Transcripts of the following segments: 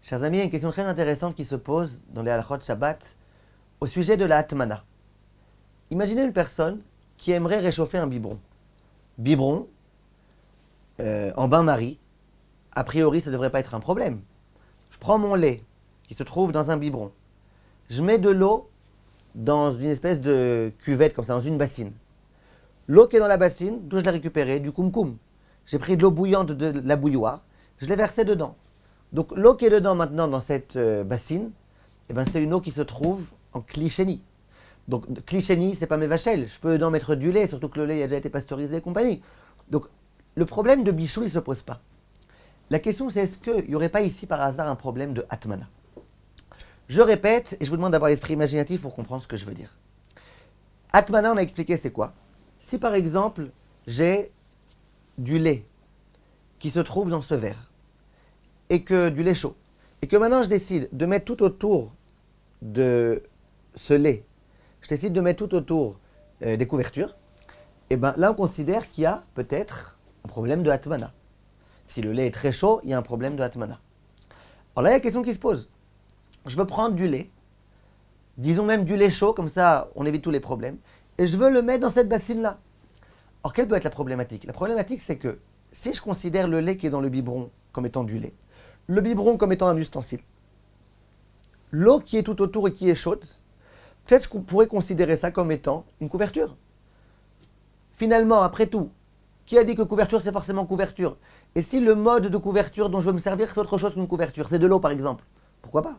Chers amis, il y a une question très intéressante qui se pose dans les halachot Shabbat au sujet de la hatmana. Imaginez une personne qui aimerait réchauffer un biberon. Biberon, en bain-marie, a priori ça ne devrait pas être un problème. Je prends mon lait qui se trouve dans un biberon. Je mets de l'eau dans une espèce de cuvette comme ça, dans une bassine. L'eau qui est dans la bassine, d'où je l'ai récupérée, du koum-koum. J'ai pris de l'eau bouillante de la bouilloire, je l'ai versée dedans. Donc l'eau qui est dedans maintenant dans cette bassine, c'est une eau qui se trouve en kli-sheni. Donc kli-sheni, c'est pas mes vachelles, je peux dedans mettre du lait, surtout que le lait a déjà été pasteurisé et compagnie. Donc le problème de bichou, il ne se pose pas. La question c'est est-ce qu'il n'y aurait pas ici par hasard un problème de hatmana? Je répète, et je vous demande d'avoir l'esprit imaginatif pour comprendre ce que je veux dire. Hatmana, on a expliqué c'est quoi. Si par exemple, j'ai du lait qui se trouve dans ce verre, et que du lait chaud, et que maintenant je décide de mettre tout autour de ce lait, je décide de mettre tout autour des couvertures, et là on considère qu'il y a peut-être un problème de hatmana. Si le lait est très chaud, il y a un problème de hatmana. Alors là, il y a une question qui se pose. Je veux prendre du lait, disons même du lait chaud, comme ça on évite tous les problèmes, et je veux le mettre dans cette bassine-là. Alors quelle peut être la problématique? La problématique c'est que si je considère le lait qui est dans le biberon comme étant du lait, le biberon comme étant un ustensile, l'eau qui est tout autour et qui est chaude, peut-être qu'on pourrait considérer ça comme étant une couverture. Finalement, après tout, qui a dit que couverture c'est forcément couverture? Et si le mode de couverture dont je veux me servir c'est autre chose qu'une couverture, c'est de l'eau par exemple, pourquoi pas?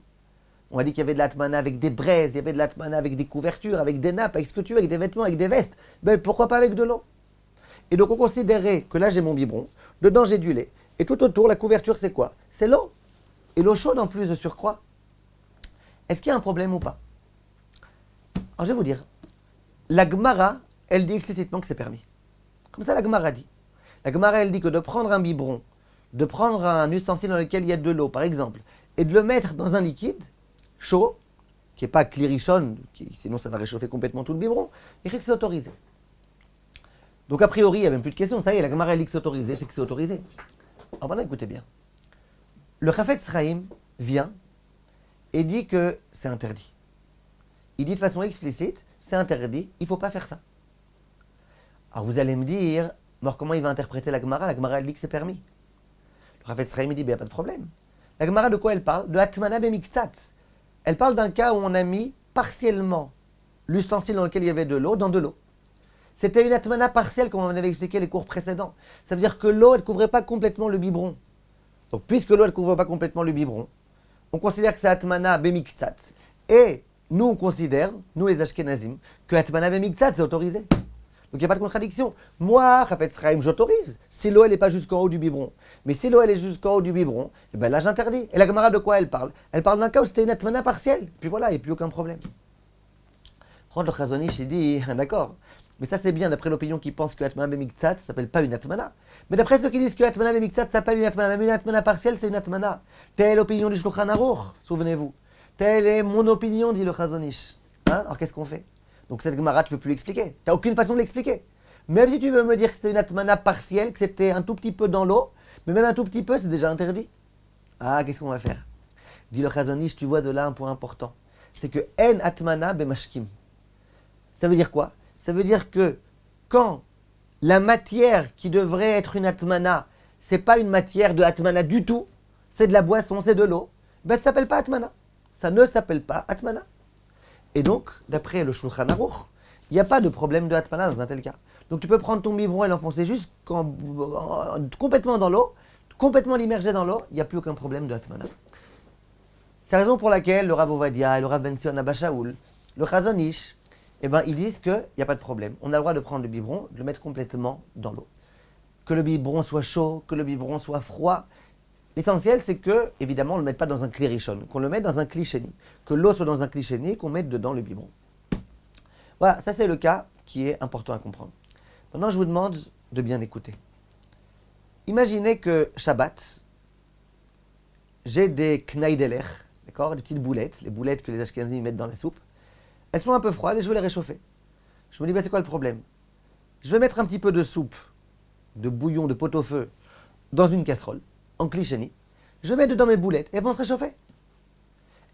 On a dit qu'il y avait de l'atmana avec des braises, il y avait de l'atmana avec des couvertures, avec des nappes, avec ce que tu veux, avec des vêtements, avec des vestes. Pourquoi pas avec de l'eau? Et donc on considérait que là j'ai mon biberon, dedans j'ai du lait, et tout autour la couverture c'est quoi? C'est l'eau. Et l'eau chaude en plus de surcroît. Est-ce qu'il y a un problème ou pas? Alors je vais vous dire, la Gemara, elle dit explicitement que c'est permis. Comme ça la Gemara dit. La Gemara elle dit que de prendre un biberon, de prendre un ustensile dans lequel il y a de l'eau par exemple, et de le mettre dans un liquide chaud, qui n'est pas clirichon, sinon ça va réchauffer complètement tout le biberon, et que c'est autorisé. Donc a priori, il n'y a même plus de question, ça y est, la Gemara elle dit que c'est autorisé, c'est que c'est autorisé. Alors maintenant écoutez bien. Le Chafetz Chaim vient et dit que c'est interdit. Il dit de façon explicite, c'est interdit, il ne faut pas faire ça. Alors vous allez me dire, comment il va interpréter la Gemara? La Gemara elle dit que c'est permis. Le Chafetz Chaim dit, il n'y a pas de problème. La Gemara de quoi elle parle? De Hatmana bemiktsat. Elle parle d'un cas où on a mis partiellement l'ustensile dans lequel il y avait de l'eau dans de l'eau. C'était une atmana partielle, comme on avait expliqué les cours précédents. Ça veut dire que l'eau, elle ne couvrait pas complètement le biberon. Donc, puisque l'eau, elle ne couvre pas complètement le biberon, on considère que c'est atmana bemiktsat. Et nous, on considère, nous les Ashkenazim, que atmana bemiktsat, c'est autorisé. Donc, il n'y a pas de contradiction. Moi, Chafetz Chaim, j'autorise, si l'eau, elle n'est pas jusqu'en haut du biberon. Mais si l'eau, elle est jusqu'en haut du biberon, là, j'interdis. Et la Gemara, de quoi elle parle? Elle parle d'un cas où c'était une atmana partielle. Puis voilà, il n'y a plus aucun problème. Le Chazon Ish, il dit, d'accord. Mais ça c'est bien d'après l'opinion qui pense que Atmana bemiktsat ne s'appelle pas une Atmana. Mais d'après ceux qui disent que Atmana bemiktsat s'appelle une Atmana, même une Atmana partielle c'est une Atmana. Telle est l'opinion du Shulchan Aruch, souvenez-vous. Telle est mon opinion, dit le Chazon Ish. Alors qu'est-ce qu'on fait? Donc cette Gemara tu ne peux plus l'expliquer. Tu n'as aucune façon de l'expliquer. Même si tu veux me dire que c'était une Atmana partielle, que c'était un tout petit peu dans l'eau, mais même un tout petit peu c'est déjà interdit. Qu'est-ce qu'on va faire? Dit le Chazon Ish, tu vois de là un point important. C'est que En Atmana bemashkim. Ça veut dire quoi? Ça veut dire que quand la matière qui devrait être une atmana, c'est pas une matière de atmana du tout, c'est de la boisson, c'est de l'eau, ça ne s'appelle pas atmana. Ça ne s'appelle pas atmana. Et donc, d'après le Shulchan Aruch, il n'y a pas de problème de atmana dans un tel cas. Donc tu peux prendre ton biberon et l'enfoncer complètement dans l'eau, complètement l'immerger dans l'eau, il n'y a plus aucun problème de atmana. C'est la raison pour laquelle le Rav Ovadia et le Rav Ben Sion Abba Shaul, le Chazon Ish, ils disent qu'il n'y a pas de problème. On a le droit de prendre le biberon, de le mettre complètement dans l'eau. Que le biberon soit chaud, que le biberon soit froid. L'essentiel, c'est que, évidemment, on ne le mette pas dans un klirichon, qu'on le mette dans un kli-sheni. Que l'eau soit dans un kli-sheni et qu'on mette dedans le biberon. Voilà, ça c'est le cas qui est important à comprendre. Maintenant, je vous demande de bien écouter. Imaginez que Shabbat, j'ai des knaïdeler, d'accord, des petites boulettes, les boulettes que les Ashkenazim mettent dans la soupe. Elles sont un peu froides et je veux les réchauffer. Je me dis, c'est quoi le problème? Je vais mettre un petit peu de soupe, de bouillon, de pot-au-feu, dans une casserole, en kli-sheni. je mets dedans mes boulettes et elles vont se réchauffer.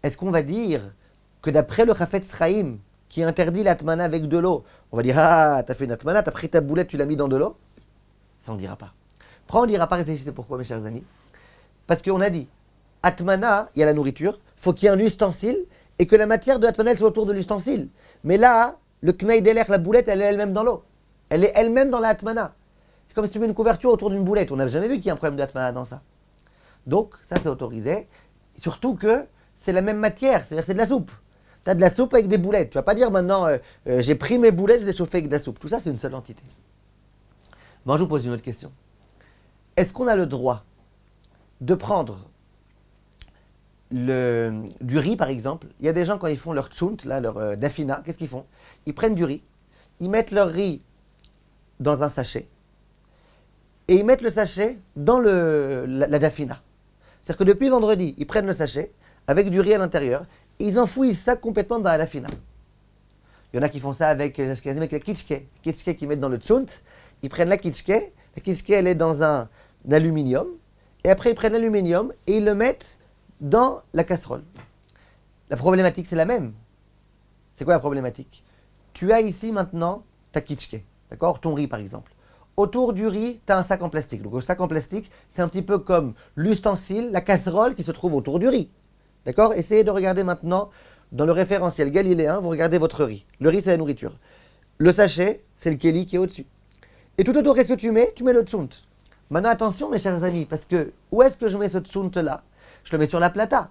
Est-ce qu'on va dire que d'après le Chafetz Chaim, qui interdit l'atmana avec de l'eau, on va dire, ah, t'as fait une atmana, t'as pris ta boulette, tu l'as mis dans de l'eau? Ça, on ne dira pas. Pourquoi on ne dira pas? Réfléchissez pourquoi, mes chers amis. Parce qu'on a dit, atmana, il y a la nourriture, il faut qu'il y ait un ustensile, et que la matière de atmana, elle soit autour de l'ustensile. Mais là, le knaï d'Eler, la boulette, elle est elle-même dans l'eau. Elle est elle-même dans la atmana. C'est comme si tu mets une couverture autour d'une boulette. On n'a jamais vu qu'il y a un problème de atmana dans ça. Donc, ça, c'est autorisé. Surtout que c'est la même matière, c'est-à-dire que c'est de la soupe. Tu as de la soupe avec des boulettes. Tu ne vas pas dire maintenant, j'ai pris mes boulettes, je les ai chauffées avec de la soupe. Tout ça, c'est une seule entité. Bon, je vous pose une autre question. Est-ce qu'on a le droit de prendre du riz, par exemple? Il y a des gens, quand ils font leur tchunt, là, leur dafina, qu'est-ce qu'ils font? Ils prennent du riz, ils mettent leur riz dans un sachet, et ils mettent le sachet dans la dafina. C'est-à-dire que depuis vendredi, ils prennent le sachet, avec du riz à l'intérieur, et ils enfouissent ça complètement dans la dafina. Il y en a qui font ça avec la kitschke. Kitschke qu'ils mettent dans le tchunt, ils prennent la kitschke elle est dans un aluminium, et après ils prennent l'aluminium et ils le mettent dans la casserole. La problématique, c'est la même. C'est quoi la problématique? Tu as ici maintenant ta kitschke, d'accord? Ton riz par exemple. Autour du riz, tu as un sac en plastique. Donc le sac en plastique, c'est un petit peu comme l'ustensile, la casserole qui se trouve autour du riz. D'accord? Essayez de regarder maintenant dans le référentiel galiléen, vous regardez votre riz. Le riz, c'est la nourriture. Le sachet, c'est le kéli qui est au-dessus. Et tout autour, qu'est-ce que tu mets? Tu mets le tchunt. Maintenant, attention, mes chers amis, parce que où est-ce que je mets ce tchunt-là? Je le mets sur la plata.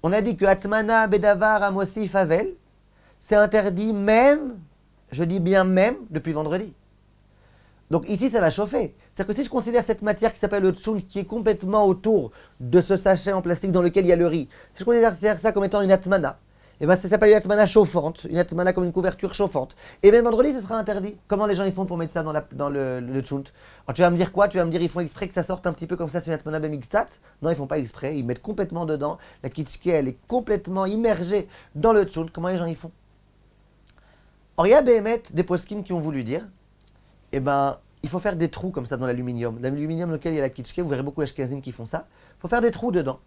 On a dit que Atmana, Bedavar, Amosi, Favel, c'est interdit même, je dis bien même, depuis vendredi. Donc ici, ça va chauffer. C'est-à-dire que si je considère cette matière qui s'appelle le tchunt, qui est complètement autour de ce sachet en plastique dans lequel il y a le riz, si je considère ça comme étant une atmana, et bien ça s'appelle une atmana chauffante, une atmana comme une couverture chauffante. Et même vendredi, ce sera interdit. Comment les gens ils font pour mettre ça dans le tchunt? Alors tu vas me dire quoi? Tu vas me dire ils font exprès que ça sorte un petit peu comme ça, c'est une atmana bemiktsat? Non, ils font pas exprès, ils mettent complètement dedans. La kitschke, elle est complètement immergée dans le tchunt. Comment les gens ils font? Or il y a des poskim qui ont voulu dire, eh ben, il faut faire des trous comme ça dans l'aluminium. L'aluminium dans lequel il y a la kitschke, vous verrez beaucoup d'ashkenazim qui font ça. Il faut faire des trous dedans.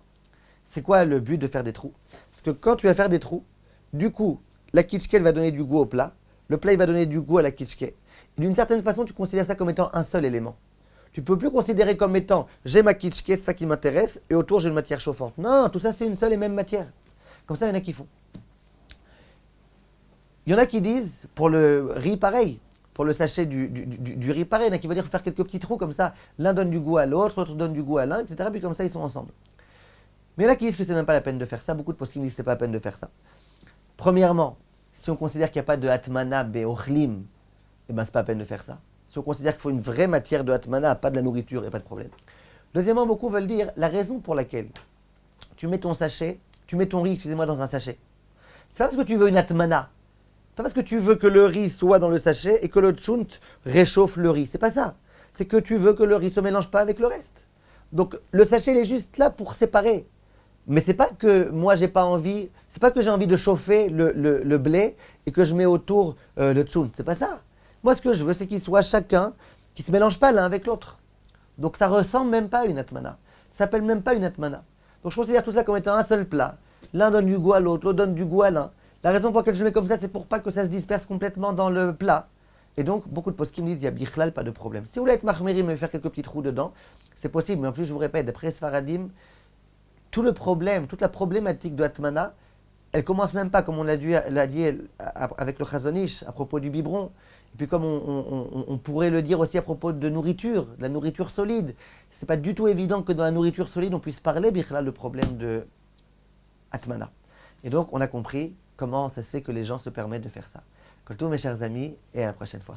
C'est quoi le but de faire des trous? Parce que quand tu vas faire des trous, du coup, la kitschke elle va donner du goût au plat. Le plat il va donner du goût à la kitschke. Et d'une certaine façon, tu considères ça comme étant un seul élément. Tu ne peux plus considérer comme étant j'ai ma kitschke, c'est ça qui m'intéresse, et autour j'ai une matière chauffante. Non, tout ça c'est une seule et même matière. Comme ça, il y en a qui font. Il y en a qui disent, pour le riz pareil, pour le sachet du riz pareil, il y en a qui veulent dire faire quelques petits trous comme ça, l'un donne du goût à l'autre, l'autre donne du goût à l'un, etc. Puis comme ça, ils sont ensemble. Mais il y en a qui disent que c'est même pas la peine de faire ça, beaucoup de poskim disent que c'est pas la peine de faire ça. Premièrement, si on considère qu'il n'y a pas de atmana be'ochlim, eh ben c'est pas la peine de faire ça. Si on considère qu'il faut une vraie matière de atmana, pas de la nourriture, il n'y a pas de problème. Deuxièmement, beaucoup veulent dire la raison pour laquelle tu mets ton riz, excusez-moi, dans un sachet. C'est pas parce que tu veux une atmana. Pas parce que tu veux que le riz soit dans le sachet et que le tchunt réchauffe le riz. C'est pas ça. C'est que tu veux que le riz se mélange pas avec le reste. Donc le sachet il est juste là pour séparer. Mais c'est pas que moi j'ai pas envie, c'est pas que j'ai envie de chauffer le blé et que je mets autour le tchunt. C'est pas ça. Moi ce que je veux c'est qu'ils soient chacun, qui se mélange pas l'un avec l'autre. Donc ça ressemble même pas à une atmana. Ça s'appelle même pas une atmana. Donc je considère tout ça comme étant un seul plat. L'un donne du goût à l'autre, l'autre donne du goût à l'un. La raison pour laquelle je mets comme ça, c'est pour pas que ça se disperse complètement dans le plat. Et donc, beaucoup de poskim disent, il y a bichlal, pas de problème. Si vous voulez être mahmerim et faire quelques petits trous dedans, c'est possible. Mais en plus, je vous répète, d'après Sfaradim, tout le problème, toute la problématique de Atmana, elle commence même pas, comme on l'a dit avec le Chazonish, à propos du biberon. Et puis comme on pourrait le dire aussi à propos de nourriture, de la nourriture solide. C'est pas du tout évident que dans la nourriture solide, on puisse parler, bichlal, le problème de Atmana. Et donc, on a compris comment ça se fait que les gens se permettent de faire ça. Comme tous mes chers amis, et à la prochaine fois.